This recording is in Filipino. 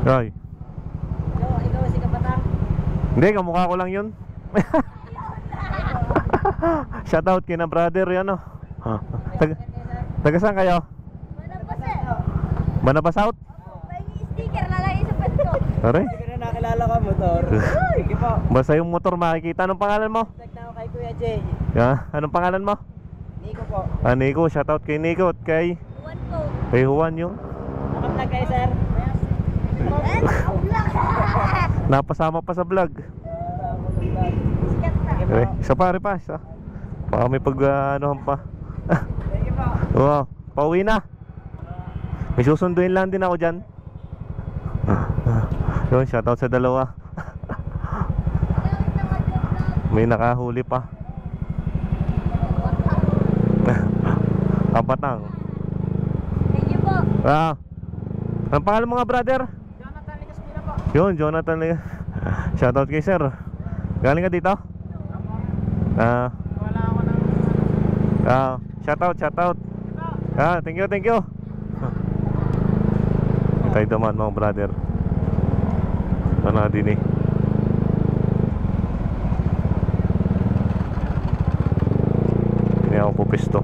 Ay. Ikaw si Kapatang. Hindi, kamukha ko lang yun. Shoutout kina brother yan o. Taga saan kayo? Manaba South? May sticker na lang sa pet ko. Aray? Hindi ko na nakilala ka motor. Sige po. Basta yung motor makikita. Anong pangalan mo? Check na ako kay Kuya Jay. Anong pangalan mo? Nico po. Nico, shoutout kay Nico at kay Juan po. kay Juan yung Nakaplug kayo, sir. napasama pa sa vlog. Sikat na. Okay, isa pare pa isa. Baka may pag anuhan pa. Sige po. Wow, pauwi na. May susunduin lang din ako dyan. Yun, shoutout sa dalawa. May nakahuli pa. Kapatang. Thank you po. Ang pangalan mo nga brother? Jonathan Licaspina po. Yun, Jonathan. Shoutout kay sir. Galing ka dito? Wala ako ng... Shoutout. Thank you. Tayo naman mga brother. Ano din eh. Hindi ako pupisto.